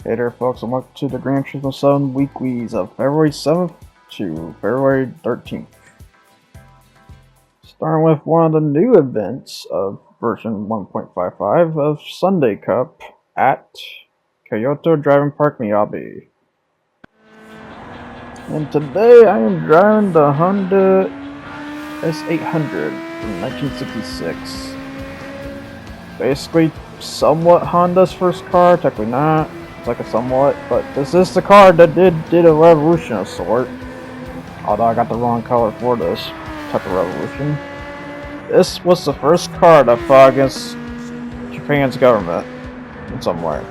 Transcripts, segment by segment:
Hey there folks, and welcome to the Gran Turismo 7 weeklies of February 7th to February 13th. Starting with one of the new events of version 1.55 of Sunday Cup at Kyoto Driving Park Miyabi. And today I am driving the Honda S800 from 1966. Basically somewhat Honda's first car, technically not. It's like a somewhat, but this is the car that did a revolution of sort. Although I got the wrong color for this type of revolution. This was the first car that fought against Japan's government in some way.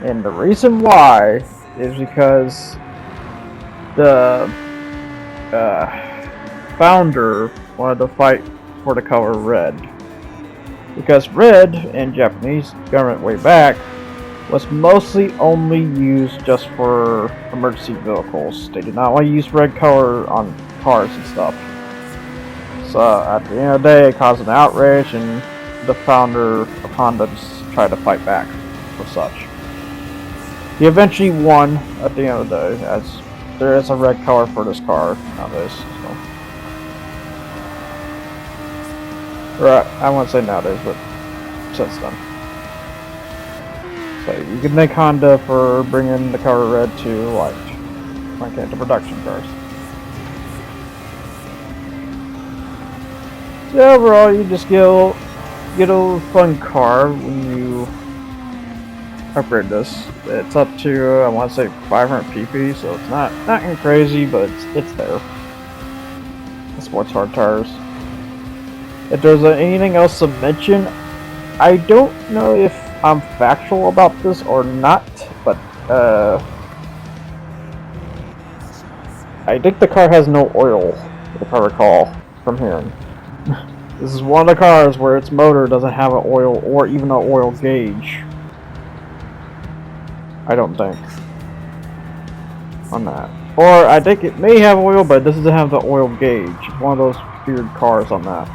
And the reason why is because the founder wanted to fight for the color red. Because red in Japanese government way back was mostly only used just for emergency vehicles. They did not want to use red color on cars and stuff. So at the end of the day, it caused an outrage, and the founder of Honda just tried to fight back for such. He eventually won at the end of the day, as there is a red color for this car nowadays. So. Right, I won't say nowadays, but since then. So you can thank Honda for bringing the color red to light, like into production cars. So overall, you just get a fun car when you upgrade this. It's up to I want to say 500 pp, so it's not crazy, but it's there. The sports hard tires. If there's anything else to mention, I don't know if I'm factual about this or not, but I think the car has no oil, if I recall from hearing. This is one of the cars where its motor doesn't have an oil or even an oil gauge. I don't think on that. Or I think it may have oil, but it doesn't have the oil gauge. It's one of those weird cars on that.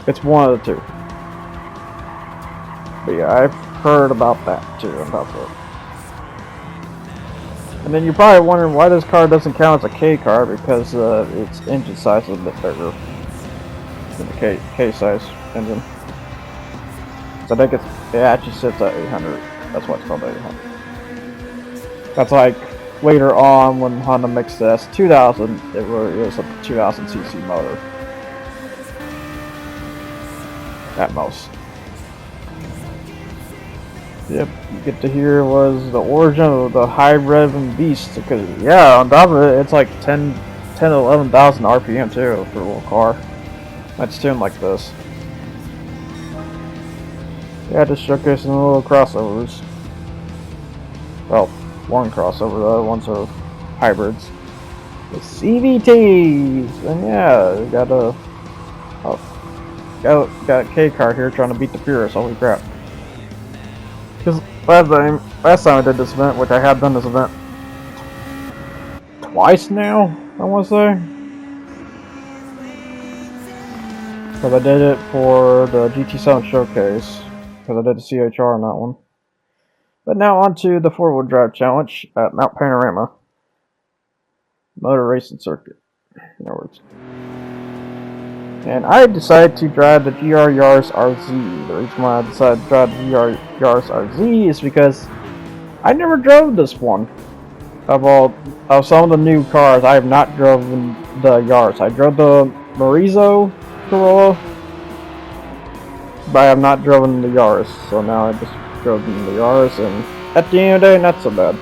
It's one of the two. But yeah, I've heard about that too, about that. And then you're probably wondering why this car doesn't count as a K car, because its engine size is a bit bigger than the K size engine. So I think it actually sits at 800. That's why it's called 800. That's like later on when Honda mixed the S2000, it was a 2000cc motor. At most. Yep, you get to hear was the origin of the high revving beast, because yeah, on top of it, it's like 10 to 11,000 RPM too for a little car. That's tuned like this. Yeah, just showcasing the little crossovers. Well, one crossover, the other ones are hybrids. The CVTs, and yeah, we got a got a K car here trying to beat the Purist. Holy crap! Because last time I did this event, which I have done this event twice now, I want to say. Because I did it for the GT7 showcase, because I did the CHR on that one. But now on to the 4-wheel drive challenge at Mount Panorama Motor Racing Circuit, in other words. And I decided to drive the GR Yaris RZ. The reason why I decided to drive the GR Yaris RZ is because I never drove this one. Of some of the new cars, I have not driven the Yaris. I drove the Morizo Corolla, but I have not driven the Yaris. So now I just drove the Yaris, and at the end of the day, not so bad.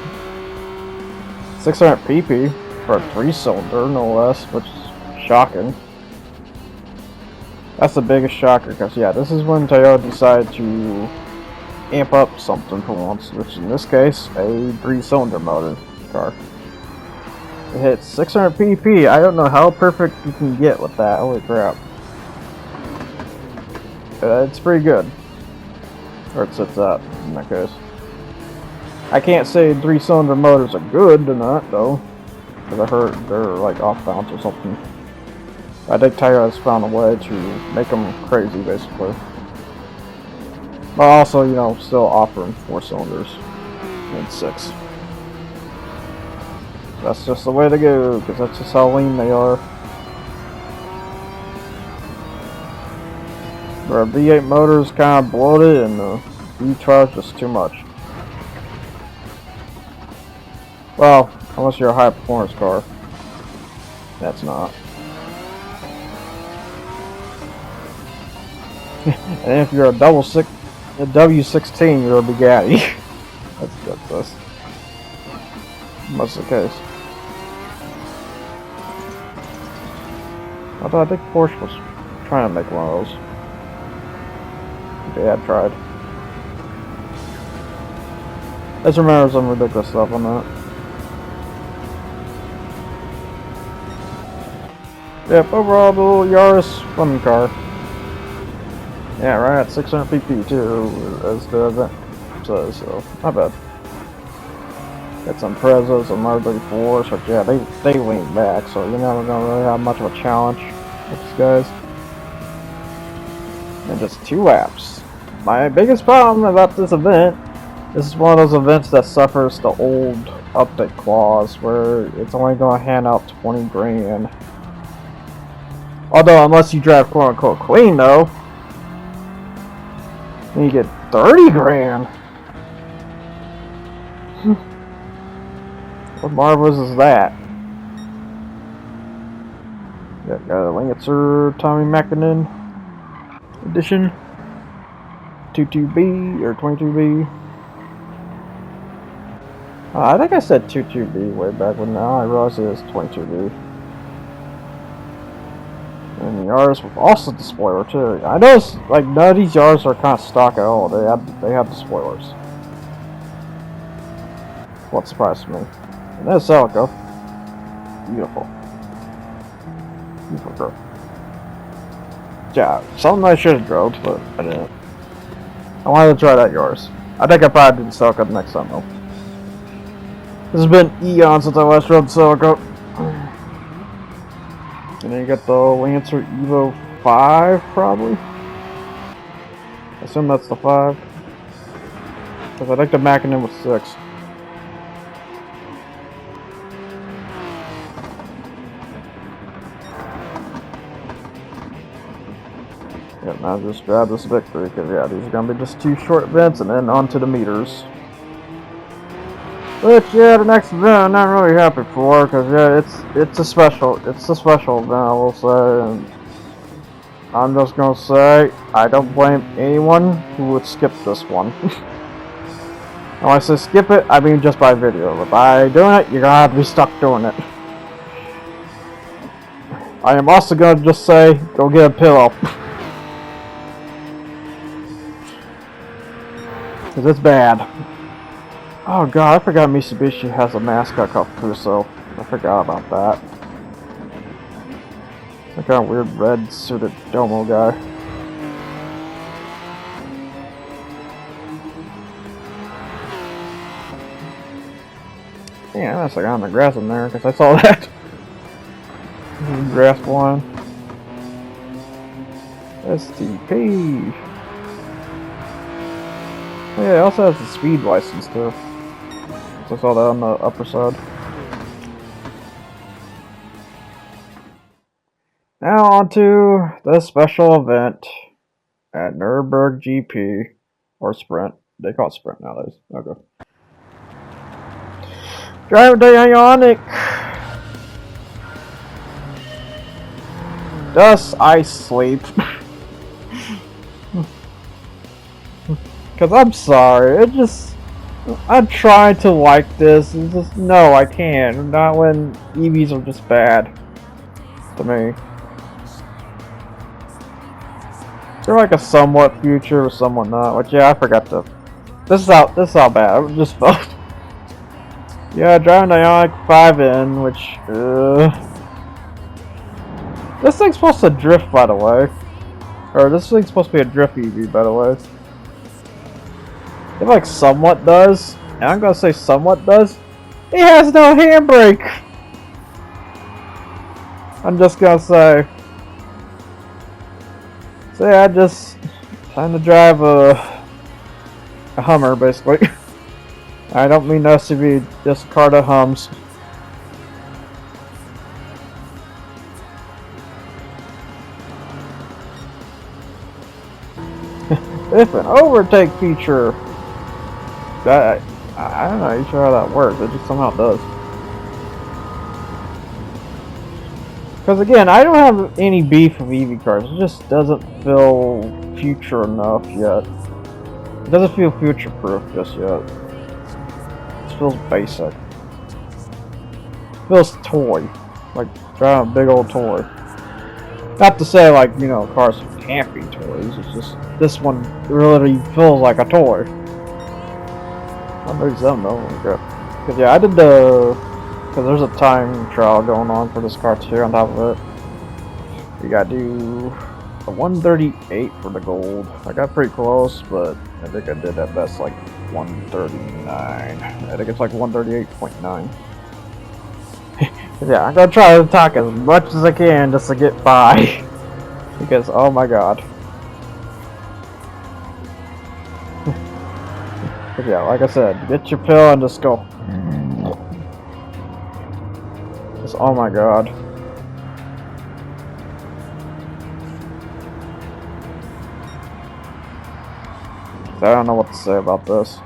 600 pp for a 3-cylinder, no less, which is shocking. That's the biggest shocker, because yeah, this is when Toyota decided to amp up something for once, which in this case, a 3-cylinder motor car. It hits 600 pp. I don't know how perfect you can get with that. Holy crap. It's pretty good. Or it sits at, in that case. I can't say 3-cylinder motors are good or not, though, because I heard they're like off balance or something. I think Toyota's found a way to make them crazy, basically. But also, you know, still offering 4 cylinders and 6. That's just the way to go, because that's just how lean they are. Their V8 motor is kind of bloated, and the V12 is just too much. Well, unless you're a high performance car. That's not. And if you're a W16, you're a Bugatti. that's much the case. Although I think Porsche was trying to make one of those. Dad tried. I just remember some ridiculous stuff on that. Yep, overall the little Yaris fun car. Yeah, right at 600 pp too, as the event says, so not bad. Got some Prezos, some R34s, but yeah, they lean back, so you're never gonna really have much of a challenge with these guys. And just 2 laps. My biggest problem about this event, this is one of those events that suffers the old update clause, where it's only gonna hand out 20 grand. Although, unless you drive quote-unquote clean, though, then you get 30 grand. What marvelous is that? Got a Lancer Tommy Mackinnon edition. 22B or 22B. I think I said 22B way back when, now I realize it is 22B. And the Yaris with also the spoiler too. I noticed like none of these Yaris are kind of stock at all. They have the spoilers. What surprised me. And there's Celica. Beautiful. Beautiful girl. Yeah, something I should have drove, but I didn't. I wanted to try that Yaris. I think I probably do the Celica next time though. This has been eons since I last rode the Celica. And then you got the Lancer Evo 5, probably. I assume that's the 5. Because I think the Mackinnon was 6. Yeah, now just grab this victory, because yeah, these are going to be just 2 short events and then on to the meters. Which, yeah, the next event I'm not really happy for, because yeah, it's a special event, I will say, and I'm just gonna say, I don't blame anyone who would skip this one. And when I say skip it, I mean just by video, but by doing it, you're gonna have to be stuck doing it. I am also gonna just say, go get a pillow. Because it's bad. Oh god, I forgot Mitsubishi has a mascot called Puso. I forgot about that. Some kind of weird red suited domo guy. Yeah, that's like on the grass in there, because I saw that. Grass one. STP. Yeah, it also has the speed license too. So I saw that on the upper side. Now on to the special event at Nürburgring GP, or Sprint. They call it Sprint nowadays. Okay. Driver Day Ionic. Thus I sleep. Cause I'm sorry, I'm trying to like this, it's just, no I can't, not when EVs are just bad, to me. They're like a somewhat future or somewhat not, which yeah, I forgot to, this is how bad, I just felt. Yeah, driving the Ioniq 5N, which, this thing's supposed to drift, by the way. Or this thing's supposed to be a drift EV, by the way. It like somewhat does, and I'm gonna say somewhat does. It has no handbrake. I'm just gonna say. So yeah, just trying to drive a a Hummer, basically. I don't mean SUV, just a car that hums. If an overtake feature, I'm not sure how that works. It just somehow does. Because again, I don't have any beef with EV cars. It just doesn't feel future enough yet. It doesn't feel future-proof just yet. It feels basic. It feels toy, like driving a big old toy. Not to say like, you know, cars can't be toys. It's just this one really feels like a toy. Maybe something though. Because yeah, I did because there's a time trial going on for this car too. On top of it, you gotta do a 138 for the gold. I got pretty close, but I think I did at best like 139. I think it's like 138.9. Yeah, I'm gonna try to talk as much as I can just to get by. Because, oh my god. But yeah, like I said, get your pill and just go. Just, oh my god. I don't know what to say about this.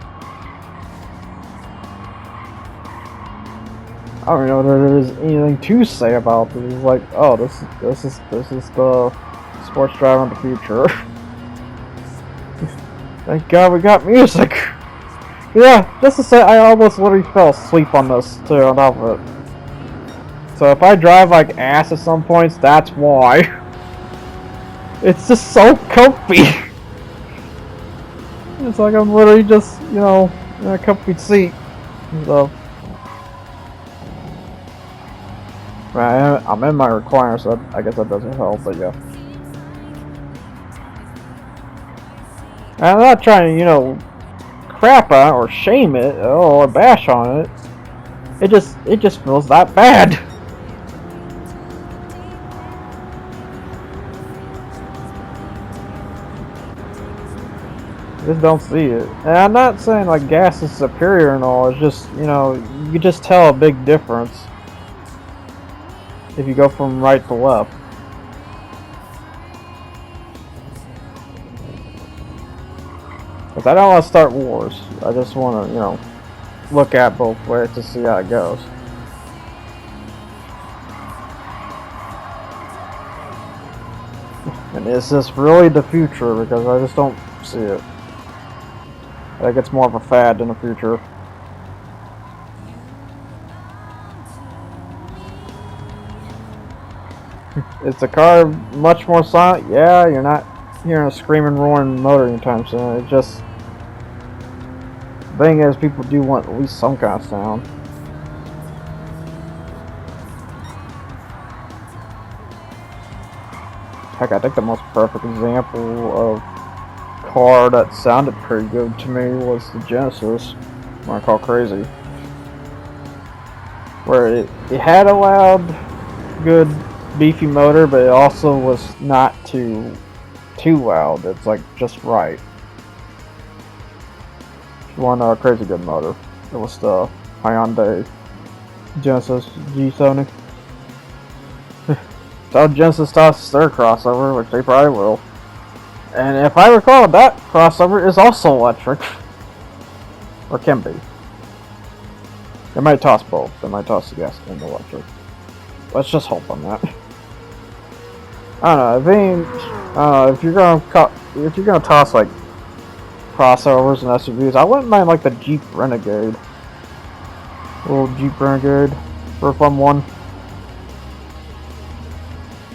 I don't know if there is anything to say about this. It's like, oh, this is the sports driving of the future. Thank God we got music. Yeah, just to say, I almost literally fell asleep on this too. On top of it. So if I drive like ass at some points, that's why. It's just so comfy. It's like I'm literally just, you know, in a comfy seat. So. I'm in my recliner, so I guess that doesn't help, but yeah. And I'm not trying to, you know, crap on it or shame it or bash on it. It just feels that bad. I just don't see it. And I'm not saying like gas is superior and all. It's just, you know, you can just tell a big difference if you go from right to left. Because I don't want to start wars. I just want to, you know, look at both ways to see how it goes. And is this really the future? Because I just don't see it. I think it's more of a fad than a future. Is the car much more silent? Yeah, you're not hearing a screaming, roaring motor anytime soon. It just... The thing is, people do want at least some kind of sound. Heck, I think the most perfect example of car that sounded pretty good to me was the Genesis, what I call Crazy. Where it had a loud, good, beefy motor, but it also was not too loud. It's like just right. If you want a crazy good motor, it was the Hyundai Genesis G70. So Genesis tosses their crossover, which they probably will. And if I recall, that crossover is also electric. Or can be. They might toss both. They might toss the gas and the electric. Let's just hope on that. I don't know. If you're gonna toss like crossovers and SUVs, I wouldn't mind like the Jeep Renegade. Little Jeep Renegade for a fun one.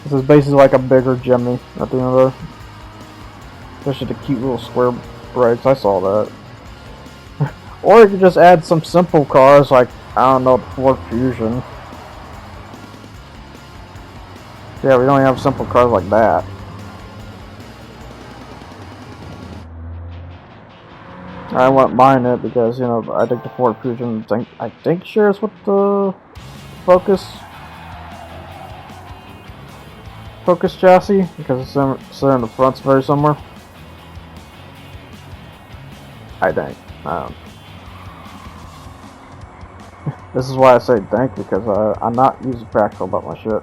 This is basically like a bigger Jimny at the end of there. Especially the cute little square brakes. I saw that. Or you could just add some simple cars like, I don't know, the Ford Fusion. Yeah, we don't have simple cars like that. I wouldn't mind it because, you know, I think the Ford Fusion I think shares with the Focus chassis because it's in the front's very similar. I think. This is why I say think, because I'm not using practical about my shit.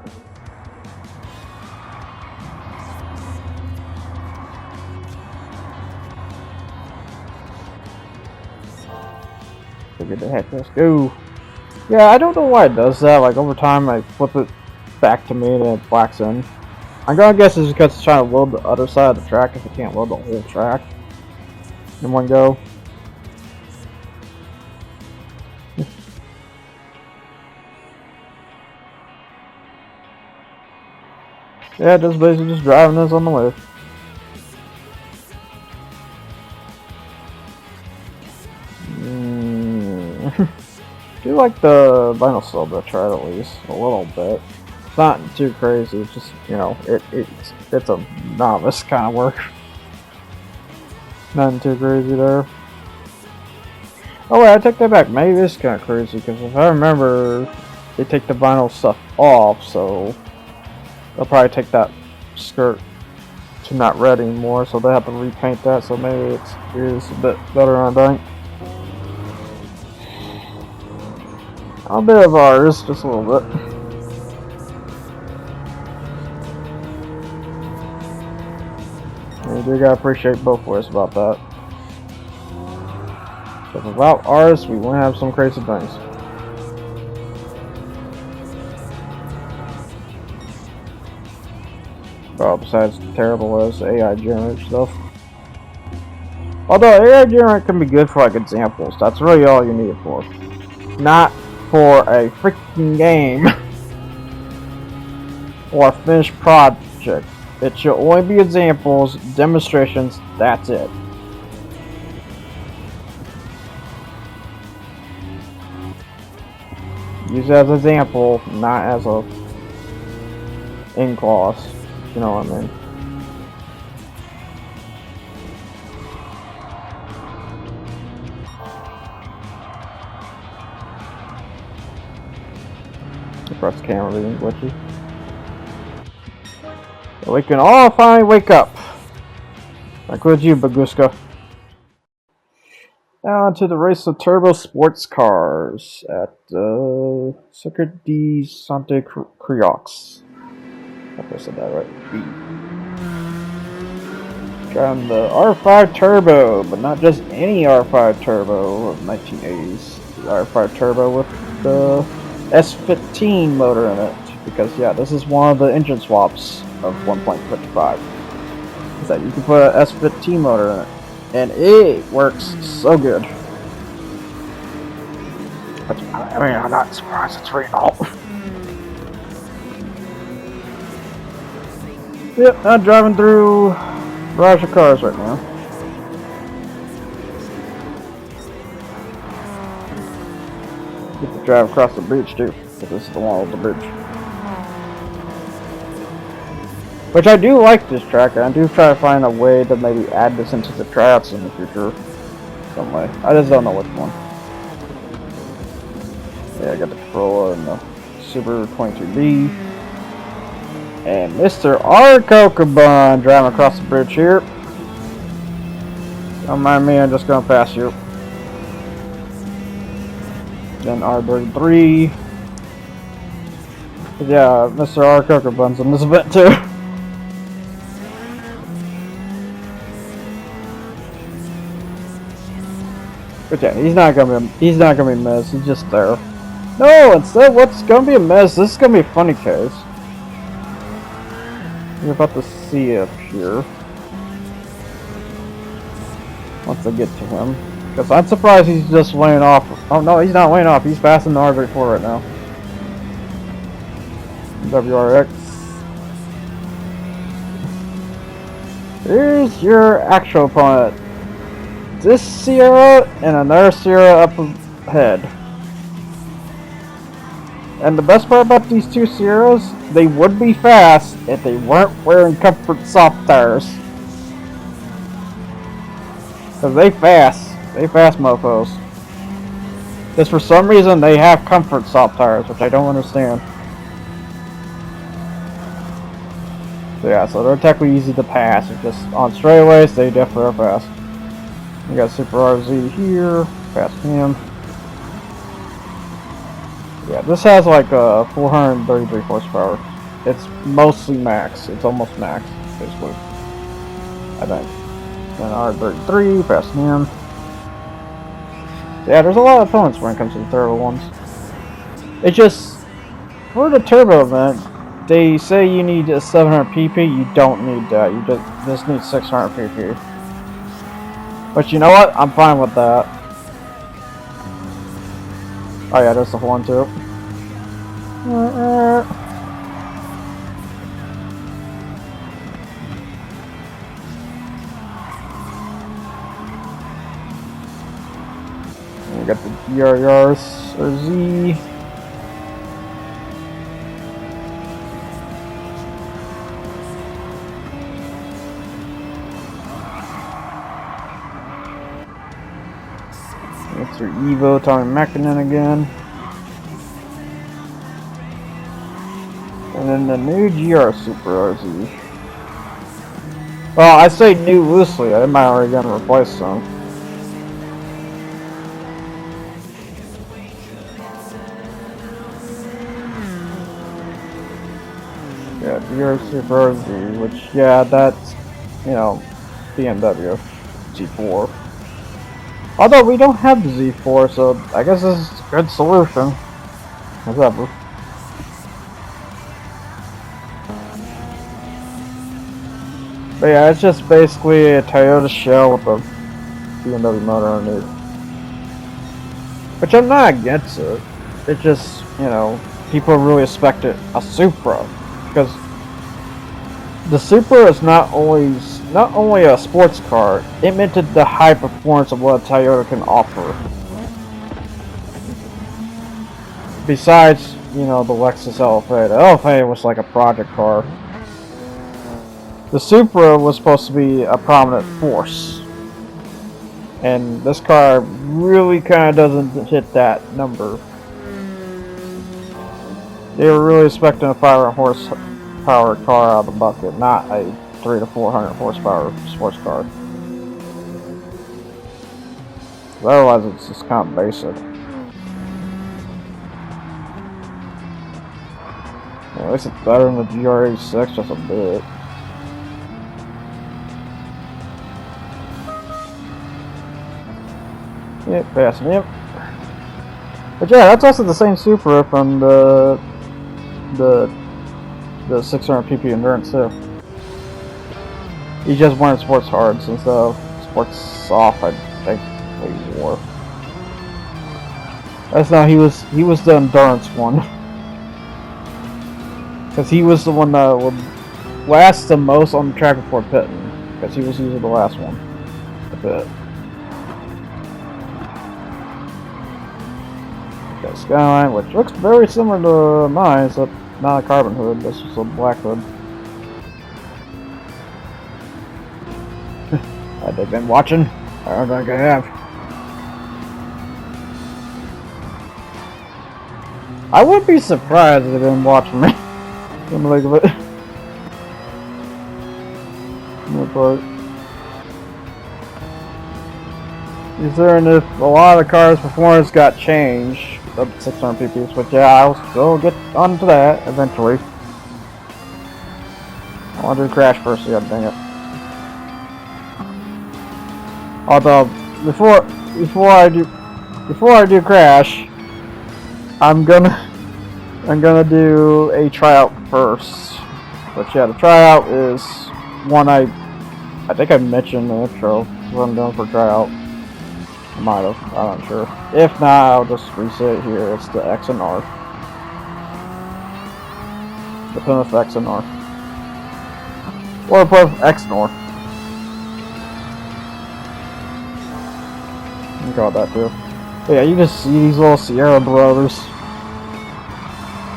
Figure the heck, let's go. Yeah, I don't know why it does that. Like, over time, I flip it back to me and it blacks in. I'm gonna guess it's because it's trying to load the other side of the track if it can't load the whole track in one go. Yeah, just basically just driving this on the way. Do like the vinyl silver try at least a little bit. It's not too crazy. It's just, you know, it's a novice kind of work. Nothing too crazy there. Oh wait, I take that back. Maybe this is kind of crazy because if I remember, they take the vinyl stuff off, so they'll probably take that skirt to not red anymore, so they have to repaint that. So maybe it is a bit better, I think. A bit of ours, just a little bit. And you do gotta appreciate both ways about that. Because without ours, we wouldn't have some crazy things. Well, besides terrible as AI generated stuff. Although AI generated can be good for like examples, that's really all you need it for. Not for a freaking game or a finished project. It should only be examples, demonstrations, that's it. Use it as an example, not as a in clause. You know what I mean? Press camera being glitchy. We can all finally wake up. That includes you, Baguska. Now to the race of turbo sports cars at Circuit de Santa Creux. I hope I said that right. Driving the R5 Turbo, but not just any R5 Turbo of 1980s. The R5 Turbo with the S15 motor in it. Because yeah, this is one of the engine swaps of 1.55. Is that you can put an S15 motor in it. And it works so good. But, I mean, I'm not surprised it's real. Yep, I'm driving through a barrage of cars right now. Get to drive across the bridge too, because this is the one with the bridge. Which I do like this track, and I do try to find a way to maybe add this into the tryouts in the future. Some way. I just don't know which one. Yeah, I got the Corolla and the Subaru 22B. And Mr. R. Kokobun driving across the bridge here. Don't mind me, I'm just gonna pass you. Then R33. Yeah, Mr. R. Kokobun's in this event too. But yeah, he's not gonna be a mess. He's just there. No, instead, what's gonna be a mess? This is gonna be a funny case. You're about to see it here once I get to him, because I'm surprised he's just laying off. Oh no, he's not laying off. He's passing the R34 right now. WRX. Here's your actual opponent. This Sierra and another Sierra up ahead. And the best part about these two Sierras, they would be fast if they weren't wearing comfort soft tires. Cause they fast mofos. Just for some reason they have comfort soft tires, which I don't understand. So yeah, so they're technically easy to pass. It's just on straightaways they definitely are fast. We got Super RZ here, past him. Yeah, this has like 433 horsepower. It's mostly max. It's almost max, basically. I think. And R33, past him. Yeah, there's a lot of opponents when it comes to the turbo ones. It just, for the turbo event, they say you need a 700 pp. You don't need that. You just need 600 pp. But you know what? I'm fine with that. Oh yeah, there's the one too. We got the GRRs or Z. It's your Evo Tommy Mackinnon again. And then the new GR Super RZ. Well, I say new loosely. I might already gonna replace some. Yeah, GR Super RZ, which, yeah, that's, you know, BMW G4. Although we don't have the Z4, so I guess this is a good solution. Whatever. But yeah, it's just basically a Toyota shell with a BMW motor underneath. Which I'm not against it. It just, you know, people really expected a Supra. Because the Supra is not only a sports car, it meant the high performance of what a Toyota can offer. Besides, you know, the Lexus LFA. The LFA was like a project car. The Supra was supposed to be a prominent force. And this car really kind of doesn't hit that number. They were really expecting a 500 horsepower car out of the bucket, not a 300 to 400 horsepower sports car. Otherwise, it's just kind of basic. At least it's better than the GR86, just a bit. Yep, passing him. But yeah, that's also the same Supra from the 600 pp endurance too. He just wanted sports hards instead of sports soft. I think he wore. That's not. He was the endurance one. Because he was the one that would last the most on the track before pitting. Because he was usually the last one to pit. Got Skyline, which looks very similar to mine, except not a carbon hood. This is a black hood. Had they been watching? I don't think I have. I would be surprised if they've been watching me. From the look of it. No part. Considering if a lot of the car's performance got changed up to 600 pp's, but yeah, I'll still get onto that eventually. I want to do crash first, yeah, dang it. Although before I do crash, I'm gonna do a tryout first. But yeah, the tryout is one I think I mentioned in the intro what I'm doing for tryout. I might have, I'm not sure. If not, I'll just reset it here. It's the XNR. The Plymouth XNR. Or Plymouth XNR. You can call it that too. But yeah, you just see these little Sierra brothers.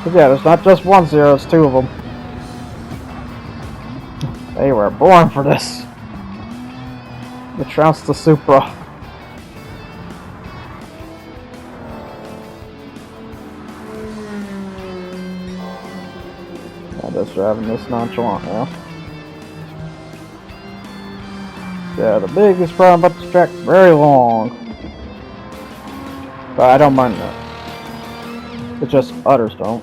But yeah, there's not just one Sierra, it's two of them. They were born for this. The trounce the Supra. I'm just driving this nonchalant now. Yeah, the biggest problem about this track, very long. But I don't mind that. It's just others don't.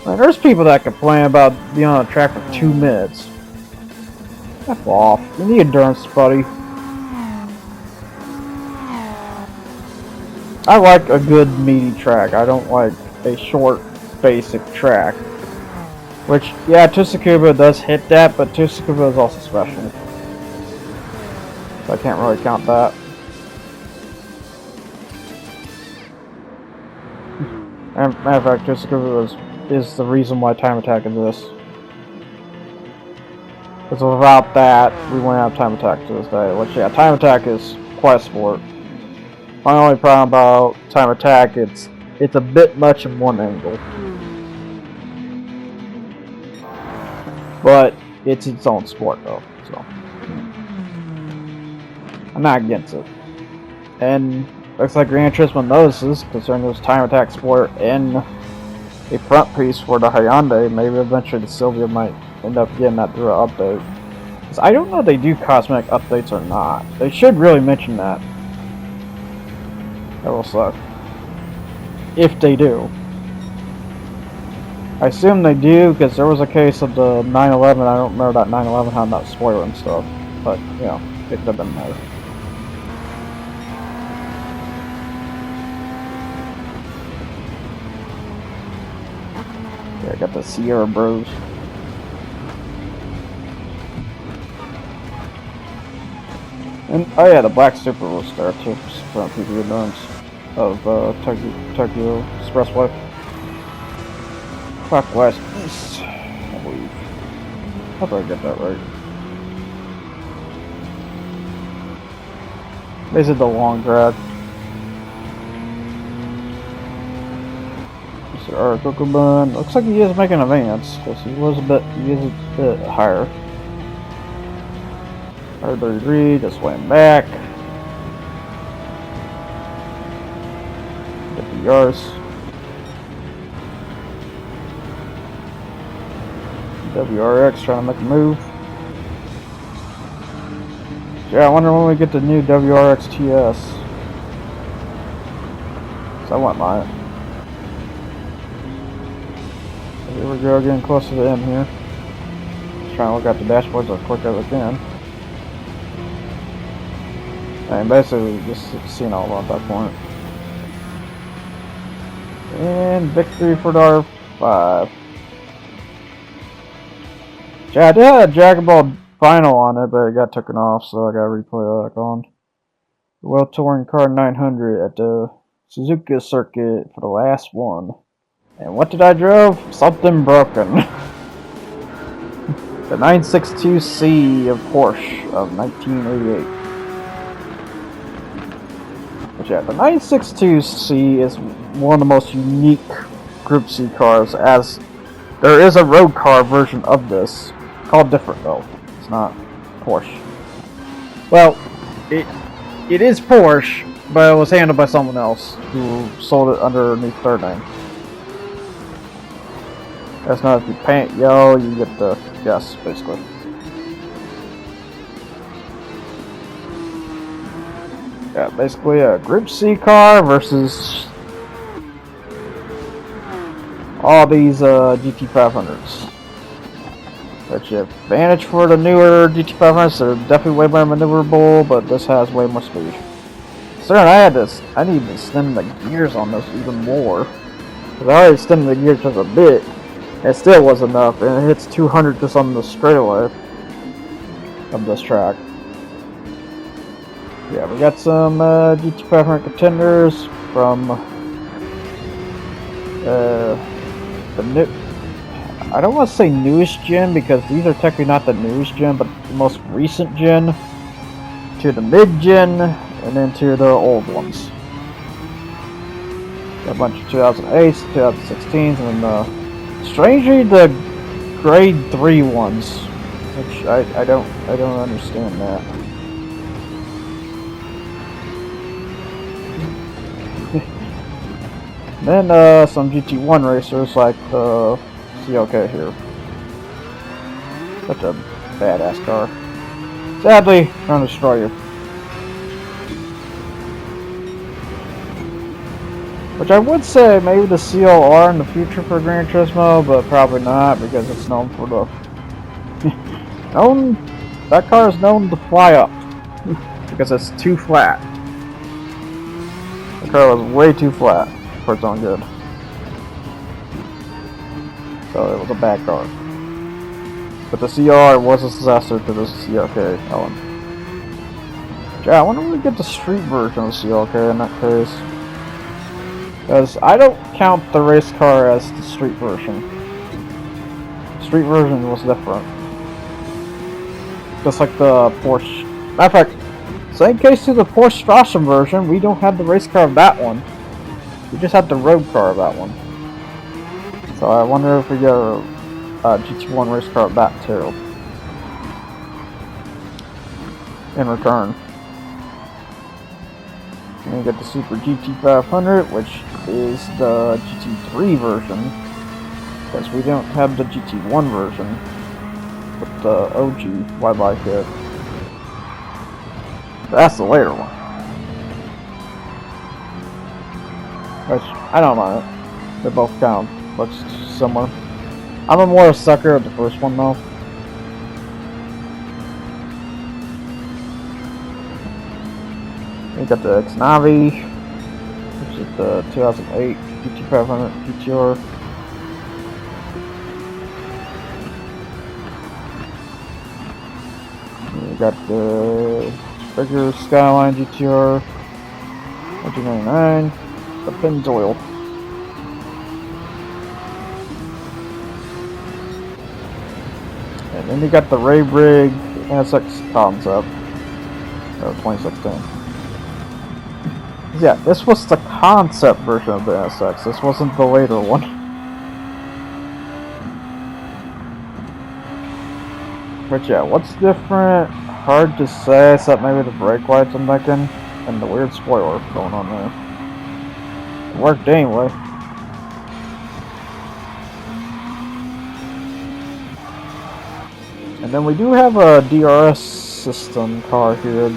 Man, there's people that complain about being on a track for 2 minutes. F off. You need endurance, buddy. I like a good meaty track. I don't like a short, basic track. Which, yeah, Tsukuba does hit that, but Tsukuba is also special. So I can't really count that. And matter of fact, Tsukuba is the reason why Time Attack exists. Because without that, we wouldn't have Time Attack to this day. Which, yeah, Time Attack is quite a sport. My only problem about Time Attack, it's a bit much in one angle. But it's its own sport though, so I'm not against it. And looks like Gran Turismo notices, concerning this Time Attack sport and a front piece for the Hyundai. Maybe eventually the Sylvia might end up getting that through an update. Because I don't know if they do cosmetic updates or not. They should really mention that. That will suck. If they do. I assume they do, because there was a case of the 911. I don't remember that 911 had that spoiler and stuff. But, you know, it could have been there. Yeah, I got the Sierra Bros. And, oh yeah, the Black Super was there too, for people who knows of Tokyo Expressway. Clockwise east, I believe. Hope I get that right. This is the long drag. Mr. Arikokuban. Looks like he is making an advance, because he is a bit higher. R33, just went back. Get the yards. WRX trying to make a move. Yeah, I wonder when we get the new WRX TS. So I went by it. Here we go, getting close to the end here. Just trying to look at the dashboards as quick as I can. And basically just seeing all at that point. And victory for the R5. Yeah, I did have a Dragon Ball final on it, but it got taken off, so I gotta replay that back on. The World Touring Car 900 at the Suzuka circuit for the last one. And what did I drive? Something broken. The 962C of Porsche of 1988. But yeah, the 962C is one of the most unique Group C cars, as there is a road car version of this. Called different though. It's not Porsche. Well, it is Porsche, but it was handled by someone else who sold it underneath their name. That's not if you paint yellow, you get the guess, basically. Yeah, basically a Group C car versus all these GT500s. Which advantage for the newer GT500s, they're definitely way more maneuverable, but this has way more speed. Sir, I need to stem the gears on this even more. Because I already stemmed the gears just a bit. It still was enough, and it hits 200 just on the straightaway of this track. Yeah, we got some GT500 contenders from the new. I don't want to say newest gen, because these are technically not the newest gen, but the most recent gen, to the mid-gen, and then to the old ones. Got a bunch of 2008s, 2016s, and strangely the grade 3 ones, which I don't understand that. Then some GT1 racers like CLK here. Such a badass car. Sadly, I'm gonna destroy you. Which I would say maybe the CLR in the future for Gran Turismo, but probably not because it's known for the that car is known to fly up because it's too flat. The car was way too flat for its own good. So it was a bad car. But the CR was a successor to the CLK element. Yeah, I wonder if we get the street version of the CLK in that case. Because I don't count the race car as the street version. Street version was different. Just like the Porsche. Matter of fact, same case to the Porsche Strassen version, we don't have the race car of that one. We just have the road car of that one. So I wonder if we get a GT1 race car of that too. In return. And we get the Super GT500, which is the GT3 version. Because we don't have the GT1 version with the OG wide kit. That's the later one. Which, I don't mind it. They both kind of look similar. I'm a more sucker of the first one though. We got the X-Navi, which is the 2008 GT500 GTR. We got the regular Skyline GTR 1999, the Pennzoil. And then you got the Ray Rig NSX concept of 2016. Yeah, this was the concept version of the NSX. This wasn't the later one. But yeah, what's different? Hard to say, except maybe the brake lights I'm thinking, and the weird spoiler going on there. It worked anyway. And then we do have a DRS system car here,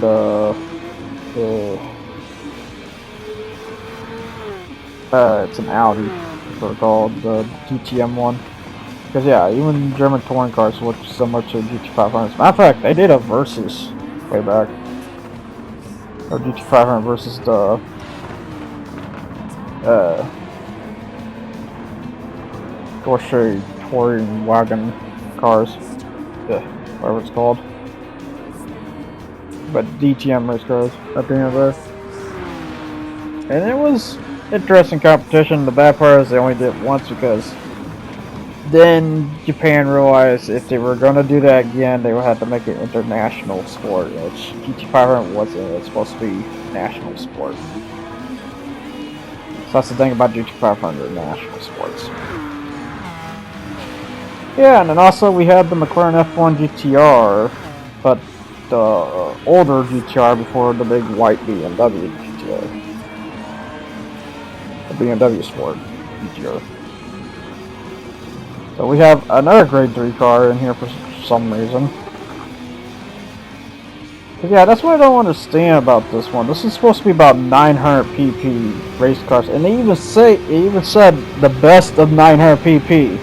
it's an Audi, that's what it's called, the GTM one. Because yeah, even German touring cars look similar to GT500s. Matter of fact, they did a Versus way back. Or GT500 versus the Porsche touring wagon cars. Whatever it's called. But DTM race cars at the end of it. And it was interesting competition. The bad part is they only did it once because then Japan realized if they were going to do that again, they would have to make it international sport, which GT500 wasn't. It's supposed to be national sport. So that's the thing about GT500 national sports. Yeah, and then also we had the McLaren F1 GTR, but the older GTR before the big white BMW GTR. The BMW Sport GTR. So we have another grade 3 car in here for some reason. But yeah, that's what I don't understand about this one. This is supposed to be about 900 pp race cars, and they even said the best of 900 pp.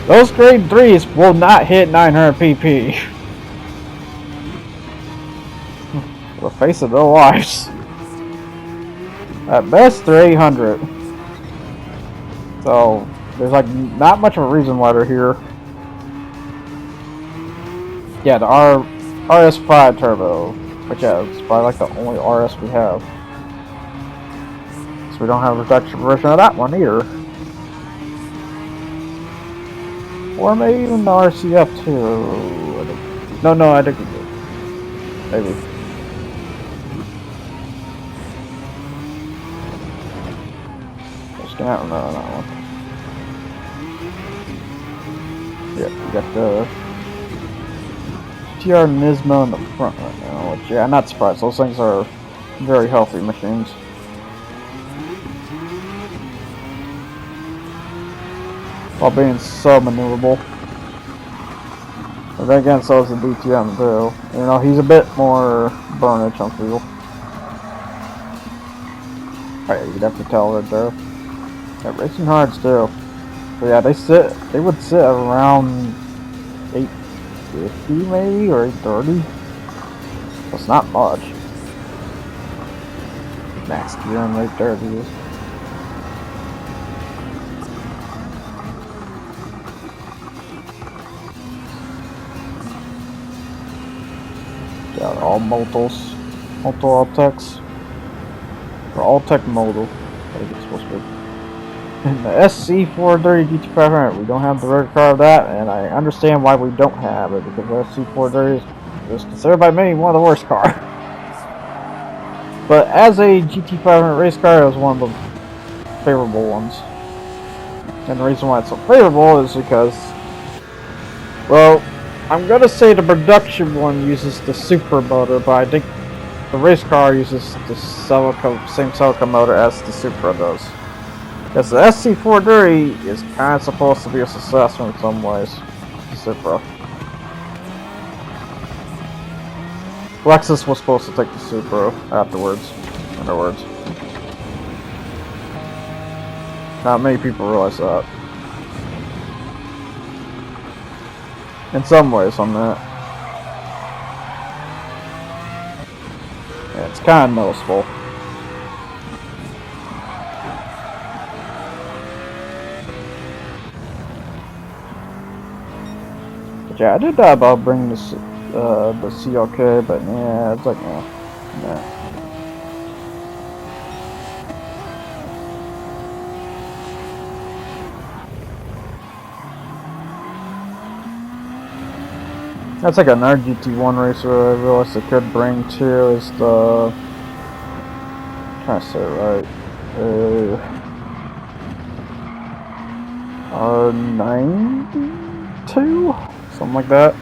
Those grade 3s will not hit 900 pp. The face of their lives. At best, they're 800. So there's like not much of a reason why they're here. Yeah, the RS5 turbo, which yeah, it's probably like the only RS we have. So we don't have a reduction version of that one either. Or maybe even the RCF too. No, I think we do. Maybe. Just can't remember that one. Yeah, we got the GTR Nismo in the front right now, which yeah, I'm not surprised. Those things are very healthy machines. While being so maneuverable. But then again, so is the DTM too. You know, he's a bit more burnage on fuel. Alright, you'd have to tell right there. Yeah, racing hards too. So yeah, they would sit around 850 maybe, or 830. So it's not much. Max gear in 830 is. Yeah, all multils. Multi all-techs. Or all-tech modal. I think it's supposed to be. And the SC430 GT500, we don't have the rare car of that, and I understand why we don't have it, because the SC430 is considered by many one of the worst cars. But as a GT500 race car, it was one of the favorable ones. And the reason why it's so favorable is because, well, I'm gonna say the production one uses the super motor, but I think the race car uses the same Celica motor as the Supra does. Because the SC430 is kind of supposed to be a successor in some ways, the Supra. Lexus was supposed to take the Supra afterwards, in other words. Not many people realize that. In some ways, on that. Yeah, it's kind of noticeable. But yeah, I did that about bringing the CLK, but yeah, it's like, nah. That's like another GT1 racer I realized I could bring too, is the... I'm trying to say it right. R92? Something like that.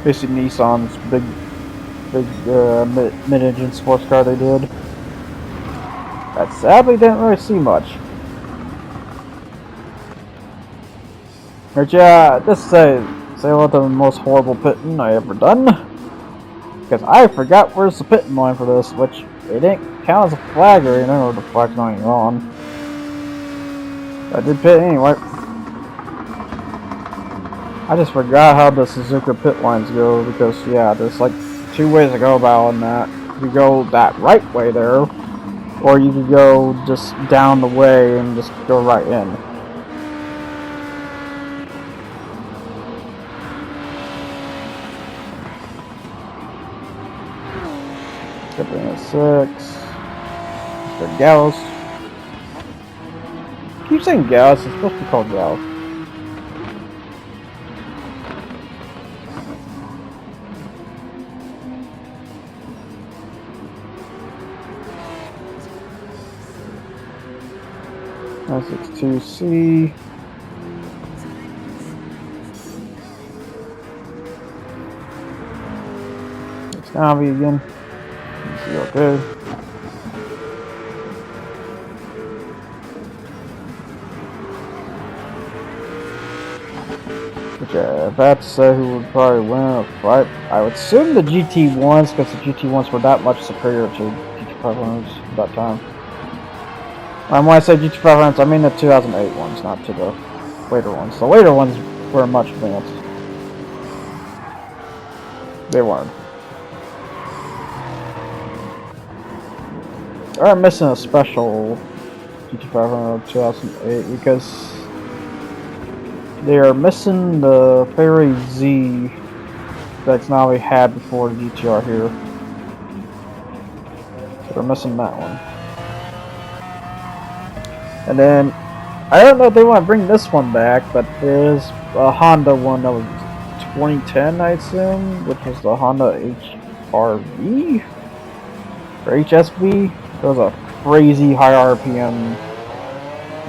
Basically Nissan's big mid-engine sports car they did. That sadly didn't really see much. But yeah, just say hello to the most horrible pitting I ever done. Because I forgot where's the pitting line for this, which it didn't count as a flag or anything, or the flag's not even on. I did pit anyway. I just forgot how the Suzuka pit lines go, because yeah, there's like two ways to go about on that. You go that right way there, or you could go just down the way and just go right in. Skipping at 6. Mr. Gallus. I keep saying Gallus, it's supposed to be called Gallus. S62C. It's Navi again. Okay. Which, if I had to say who would probably win a fight, I would assume the GT1s, because the GT1s were that much superior to GT500s at that time. And when I say GT500s, I mean the 2008 ones, not to the later ones. The later ones were much advanced. They weren't. They're missing a special GT500 2008 because they are missing the Ferrari Z that's now we had before the GTR here. So they're missing that one. And then I don't know if they want to bring this one back, but there's a Honda one that was 2010, I assume, which was the Honda HRV or HSV. It was a crazy high RPM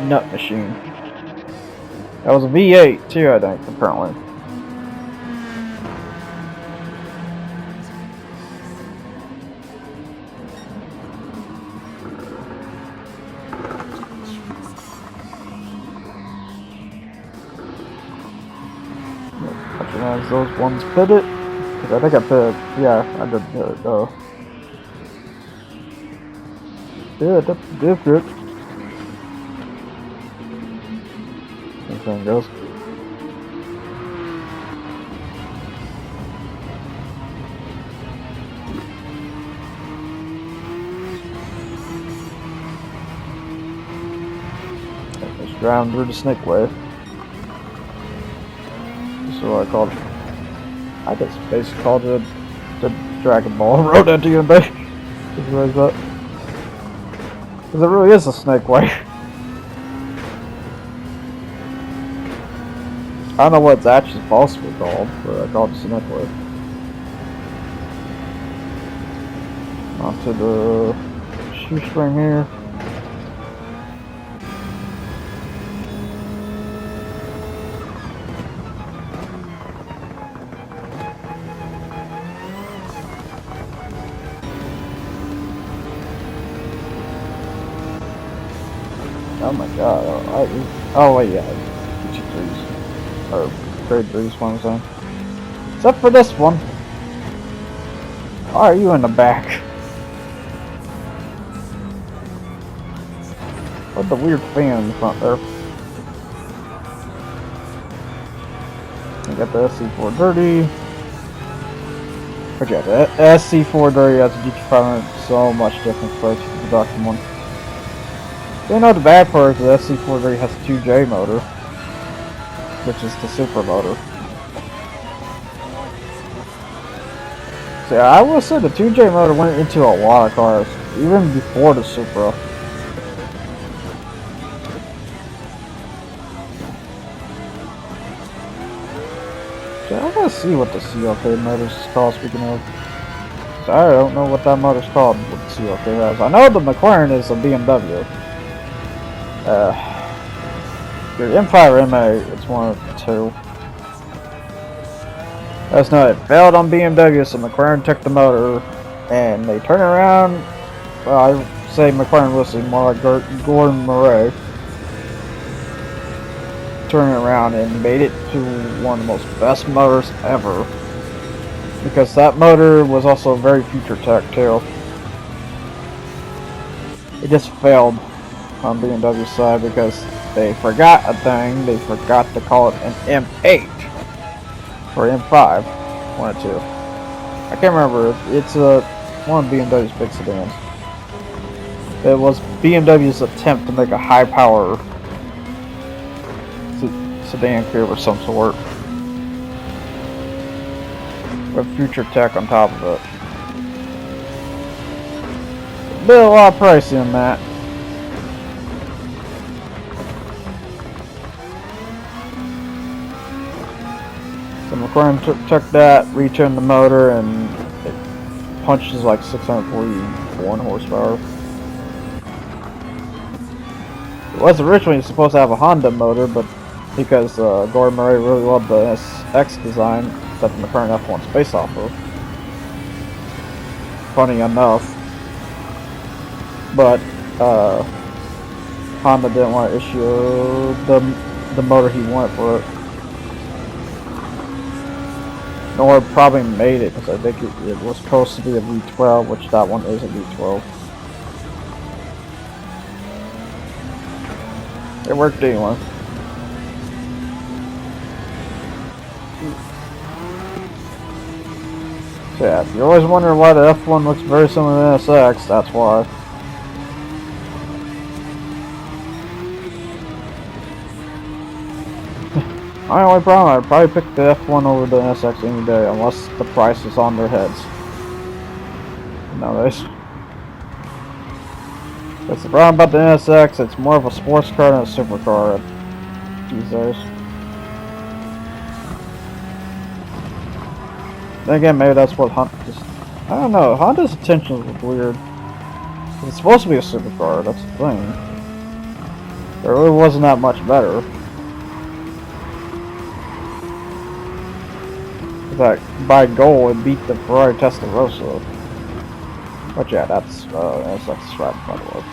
nut machine. That was a V8 too, I think, apparently. Is those ones pitted? Because I think I pitted. Yeah, I did pit it though. Yeah, that's different. This thing goes. Just driving through the snake way. This is what I called it. I guess basically called it the Dragon Ball Road into your bay. Just realized that. Because it really is a snake way. I don't know what it's actually supposed to be called, but I called it snake way. Onto the shoestring here. Oh my god, oh wait, yeah, GT3s, or grade 3s, what I'm saying. Except for this one. Why are you in the back? What the weird fan in the front there? I got the SC430. But yeah, the SC430 has a GT500 so much different compared to the production one. You know the bad part is the SC430 has a 2J motor, which is the super motor. So yeah, I will say the 2J motor went into a lot of cars, even before the Supra. So I gotta see what the CLK motor's called, speaking of. So I don't know what that motor's called, what the CLK has. I know the McLaren is a BMW. Your M5 or MA, it's one of the two. That's not it. Failed on BMW, so McLaren took the motor, and they turned around. Well, I say McLaren listening more like Gordon Murray. Turned it around and made it to one of the most best motors ever. Because that motor was also very future tech too. It just failed on BMW's side because they forgot a thing. They forgot to call it an M8 or M5, one or two. I can't remember. It's one of BMW's big sedans. It was BMW's attempt to make a high-power sedan coupe of some sort with future tech on top of it. A bit a lot pricey on that. So McLaren took that, returned the motor, and it punches like 641 horsepower. It was originally supposed to have a Honda motor, but because Gordon Murray really loved the SX design that the McLaren F1's based off of. Funny enough. But Honda didn't want to issue the motor he wanted for it. Nor probably made it, because I think it was supposed to be a V12, which that one is a V12. It worked anyway. So yeah, if you're always wondering why the F1 looks very similar to the NSX, that's why. My only problem, I'd probably pick the F1 over the NSX any day, unless the price is on their heads. Nowadays. That's the problem about the NSX, it's more of a sports car than a supercar these days. Then again, maybe that's what Honda's... I don't know, Honda's intentions look weird. It's supposed to be a supercar, that's the thing. It really wasn't that much better. That by goal it beat the Ferrari Testarossa. But yeah, that's like the strap by the way.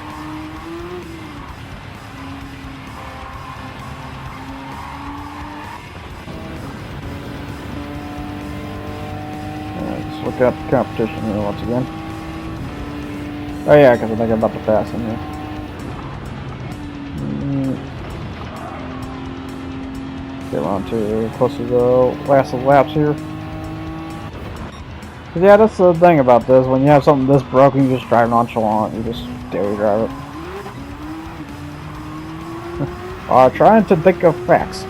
look at the competition here once again. Oh yeah, because I think I'm about to pass in here. Get around to close to the last of the laps here. Yeah, that's the thing about this. When you have something this broken, you just drive nonchalant. You just daily drive it. Trying to think of facts.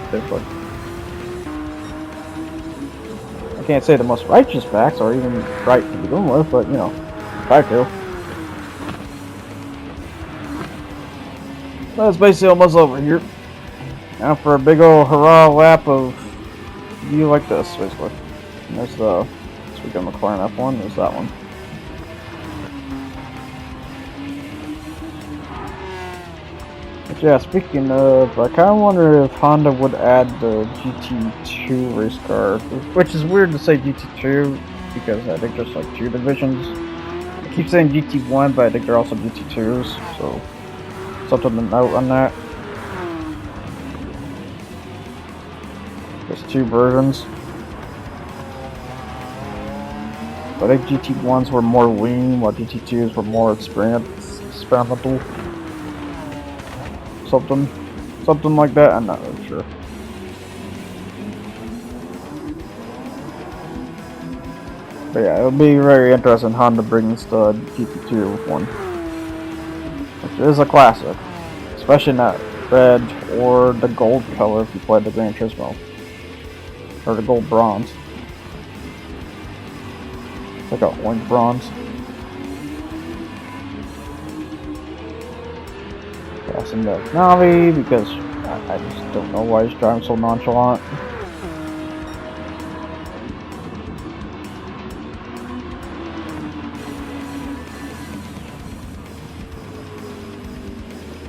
I can't say the most righteous facts, or even right to begin with, but you know, try to. That's basically almost over here. Now for a big old hurrah lap of view like this, basically. And there's the speaking of McLaren F1, there's that one. But yeah, speaking of, I kind of wonder if Honda would add the GT2 race car, which is weird to say GT2 because I think there's like two divisions. I keep saying GT1, but I think they're also GT2s, so something to note on that. There's two versions. I think GT1s were more lean, while GT2s were more experimental. Something like that. I'm not really sure. But yeah, it'll be very interesting. Honda brings the GT2 one, which is a classic, especially in that red or the gold color if you play the Gran Turismo, or the gold bronze. Like an orange bronze. Passing the Navi because I just don't know why he's driving so nonchalant.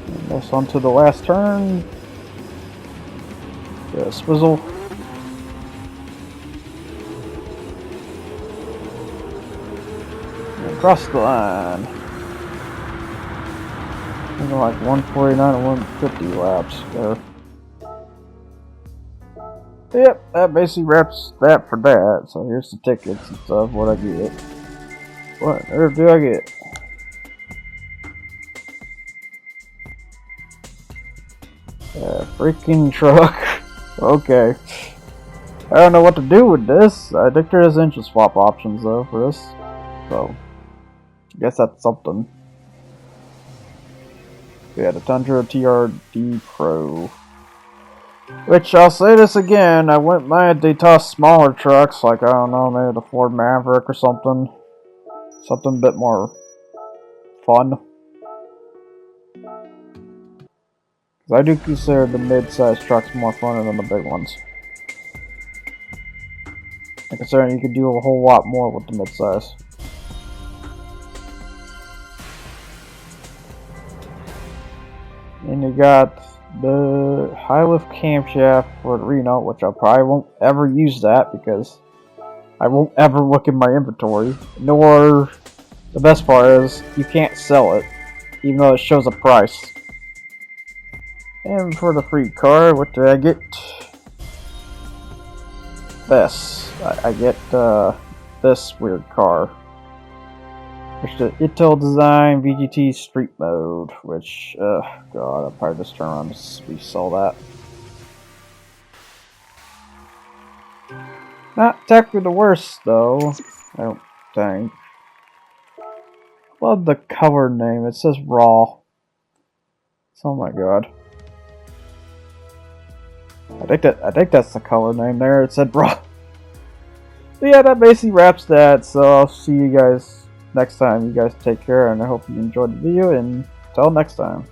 And that's onto the last turn. The swizzle. And across the line. Like 149 and 150 laps there. Yep, that basically wraps that for that. So here's the tickets and stuff, what I get. What on earth do I get? Freaking truck. Okay. I don't know what to do with this. I think there is engine swap options though for this. So, I guess that's something. Yeah, the Tundra TRD Pro. Which, I'll say this again, I went mad they toss smaller trucks, like, I don't know, maybe the Ford Maverick or something. Something a bit more fun. Because I do consider the mid-sized trucks more fun than the big ones. And considering you can do a whole lot more with the mid-size. And you got the high lift camshaft for the Reno, which I probably won't ever use that because I won't ever look in my inventory. Nor, the best part is, you can't sell it, even though it shows a price. And for the free car, what did I get? This. I get this weird car. There's the Ital Design VGT Street Mode, which, God, I'll probably just turn around and resell that. Not technically the worst, though, I don't think. Love the color name, it says Raw. Oh my god. I think that's the color name there, it said Raw. But yeah, that basically wraps that, so I'll see you guys next time. You guys take care, and I hope you enjoyed the video, and until next time.